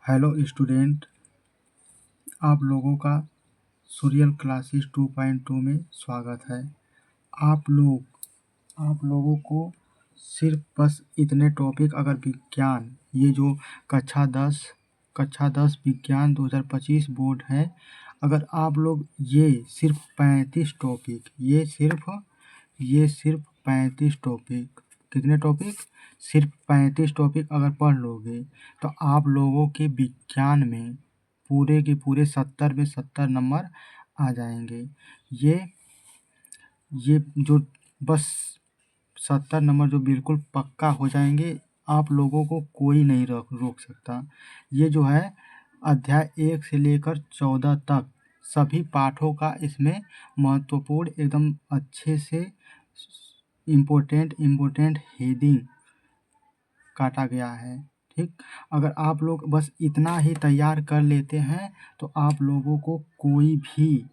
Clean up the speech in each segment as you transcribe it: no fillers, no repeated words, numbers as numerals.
Hello student, आप लोगों का सूर्यल क्लासेस 2.2 में स्वागत है। आप लोगों को सिर्फ बस इतने टॉपिक, अगर विज्ञान, ये जो कक्षा 10 विज्ञान 2025 बोर्ड है, अगर आप लोग ये सिर्फ 35 टॉपिक, ये सिर्फ 35 टॉपिक, कितने टॉपिक? सिर्फ 35 टॉपिक अगर पढ़ लोगे तो आप लोगों के विज्ञान में पूरे के पूरे 70 में 70 नंबर आ जाएंगे। ये जो बस 70 नंबर जो बिल्कुल पक्का हो जाएंगे, आप लोगों को कोई नहीं रोक सकता। ये जो है अध्याय 1 से लेकर 14 तक सभी पाठों का इसमें महत्वपूर्ण एकदम अच्छे से इम्पोर्टेंट हेडिंग काटा गया है। ठीक, अगर आप लोग बस इतना ही तैयार कर लेते हैं तो आप लोगों को कोई भी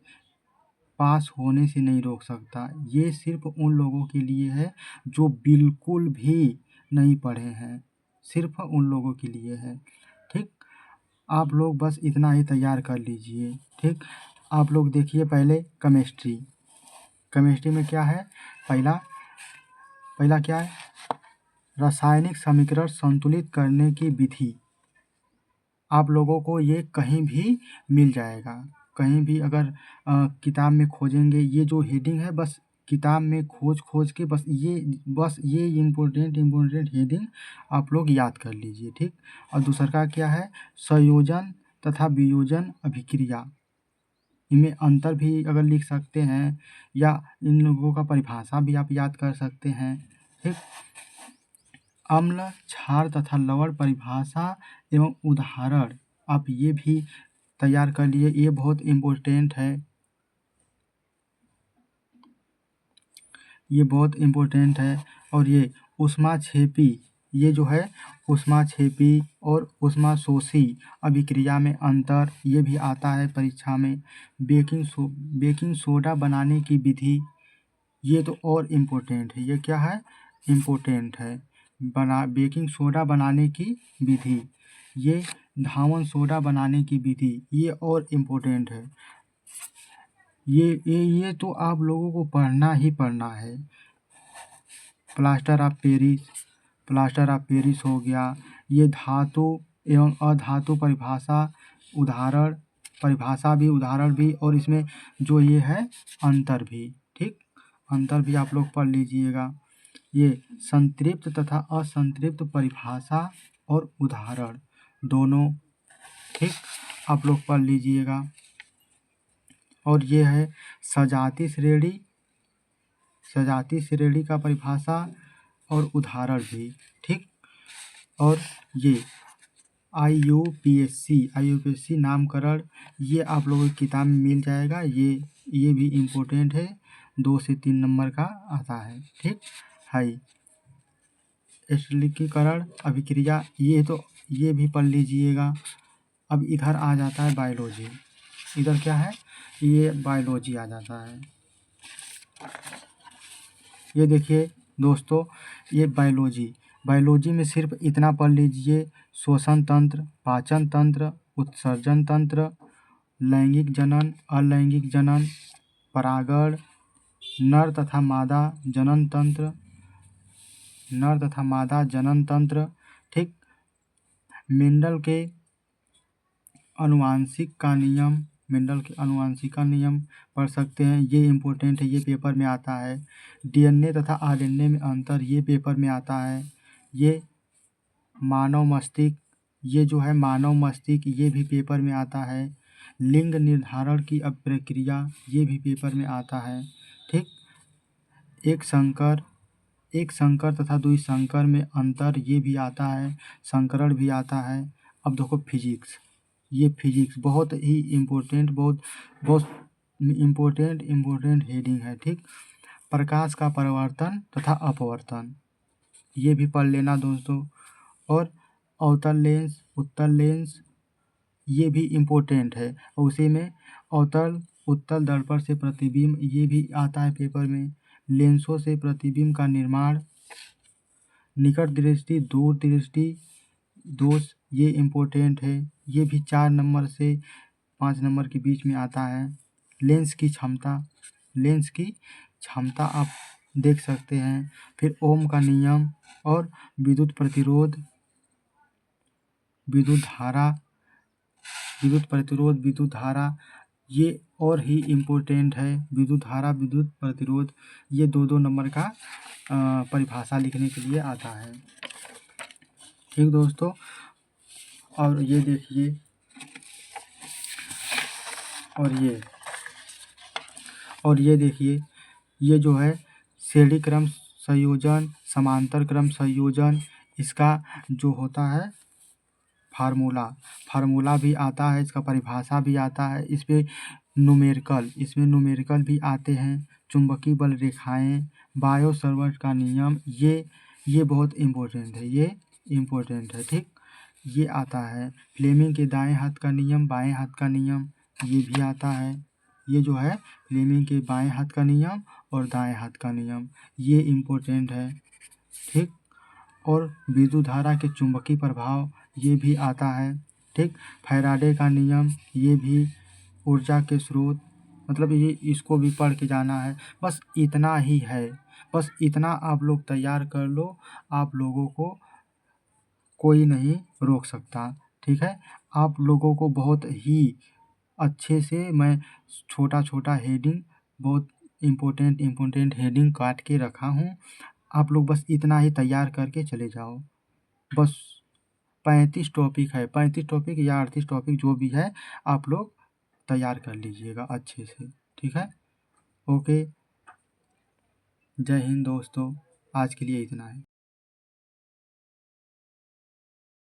पास होने से नहीं रोक सकता। ये सिर्फ उन लोगों के लिए है जो बिल्कुल भी नहीं पढ़े हैं, सिर्फ उन लोगों के लिए है। ठीक, आप लोग बस इतना ही तैयार कर लीजिए। ठीक, आप लोग देखिए पहले केमिस्ट्री में क्या है। पहला क्या है? रासायनिक समीकरण संतुलित करने की विधि। आप लोगों को ये कहीं भी मिल जाएगा, कहीं भी अगर किताब में खोजेंगे, ये जो हेडिंग है बस किताब में खोज के बस ये इम्पोर्टेंट हेडिंग आप लोग याद कर लीजिए। ठीक, और दूसरा का क्या है? संयोजन तथा वियोजन अभिक्रिया। इनमें अंतर भी अगर लिख सकते हैं, या इन लोगों का परिभाषा भी आप याद कर सकते हैं। ठीक, अम्ल, क्षार तथा लवण परिभाषा एवं उदाहरण आप ये भी तैयार कर लिए, ये बहुत इम्पोर्टेंट है। ये बहुत इम्पोर्टेंट है। और ये ऊष्माक्षेपी, ये जो है ऊष्माक्षेपी और ऊष्माशोषी अभिक्रिया में अंतर, ये भी आता है परीक्षा में। बेकिंग सोडा बनाने की विधि, ये तो और इम्पोर्टेंट है। ये क्या है? इम्पोर्टेंट है। बेकिंग सोडा बनाने की विधि, ये धावन सोडा बनाने की विधि, ये और इम्पोर्टेंट है। ये तो आप लोगों को पढ़ना ही पढ़ना है। प्लास्टर ऑफ पेरिस हो गया। ये धातु एवं अधातु उदाहरण भी, और इसमें जो ये है अंतर भी। ठीक, अंतर भी आप लोग पढ़ लीजिएगा। ये संतृप्त तथा असंतृप्त परिभाषा और उदाहरण दोनों, ठीक, आप लोग पढ़ लीजिएगा। और ये है सजाती श्रेणी का परिभाषा और उदाहरण भी। ठीक, और ये IUPAC नामकरण, ये आप लोगों की किताब में मिल जाएगा। ये भी इम्पोर्टेंट है, 2 से 3 नंबर का आता है। ठीक है। स्थलीकरण अभिक्रिया, ये भी पढ़ लीजिएगा। अब इधर आ जाता है बायोलॉजी। इधर क्या है? ये बायोलॉजी आ जाता है। ये देखिए दोस्तों, ये बायोलॉजी में सिर्फ इतना पढ़ लीजिए: श्वसन तंत्र, पाचन तंत्र, उत्सर्जन तंत्र, लैंगिक जनन, अलैंगिक जनन, परागण, नर तथा मादा जनन तंत्र। ठीक, मेंडल के अनुवांशिक का नियम पढ़ सकते हैं, ये इम्पोर्टेंट है, ये पेपर में आता है। DNA तथा RNA में अंतर, ये पेपर में आता है। ये मानव मस्तिष्क, ये भी पेपर में आता है। लिंग निर्धारण की प्रक्रिया, ये भी पेपर में आता है। ठीक, एक संकर तथा द्विसंकर में अंतर, ये भी आता है। संकरण भी आता है। अब देखो फिजिक्स, ये फिजिक्स बहुत ही बहुत इम्पोर्टेंट हेडिंग है। ठीक, प्रकाश का परावर्तन तथा अपवर्तन, ये भी पढ़ लेना दोस्तों। और अवतल लेंस, उत्तल लेंस, ये भी इम्पोर्टेंट है। और उसी में उत्तल दर्पण से प्रतिबिंब, ये भी आता है पेपर में। लेंसों से प्रतिबिंब का निर्माण, निकट दृष्टि, दूर दृष्टि दोष, ये इम्पोर्टेंट है। ये भी 4 नंबर से 5 नंबर के बीच में आता है। लेंस की क्षमता आप देख सकते हैं। फिर ओम का नियम और विद्युत प्रतिरोध, विद्युत धारा ये और ही इम्पोर्टेंट है। विद्युत धारा, विद्युत प्रतिरोध ये 2-2 नंबर का परिभाषा लिखने के लिए आता है। ठीक दोस्तों, और ये देखिए, और ये देखिए, ये जो है श्रेणी क्रम संयोजन, समांतर क्रम संयोजन, इसका जो होता है फार्मूला भी आता है, इसका परिभाषा भी आता है। इसमें न्यूमेरिकल भी आते हैं। चुंबकीय बल रेखाएं, बायो सावर्ट का नियम, ये बहुत इम्पोर्टेंट है। ठीक, ये आता है। फ्लेमिंग के दाएं हाथ का नियम, बाएं हाथ का नियम, ये भी आता है। ये जो है फ्लेमिंग के बाएं हाथ का नियम और दाएं हाथ का नियम, ये इम्पोर्टेंट है। ठीक, और विद्युत धारा के चुंबकीय प्रभाव, ये भी आता है। ठीक, फैराडे का नियम, ये भी ऊर्जा के स्रोत, मतलब ये इसको भी पढ़ के जाना है। बस इतना ही है, बस इतना आप लोग तैयार कर लो, आप लोगों को कोई नहीं रोक सकता। ठीक है, आप लोगों को बहुत ही अच्छे से मैं छोटा हेडिंग, बहुत इम्पोर्टेंट हेडिंग काट के रखा हूँ। आप लोग बस इतना ही तैयार करके चले जाओ। बस 35 टॉपिक है, 35 टॉपिक या 38 टॉपिक जो भी है, आप लोग तैयार कर लीजिएगा अच्छे से। ठीक है, ओके, जय हिंद दोस्तों, आज के लिए इतना है।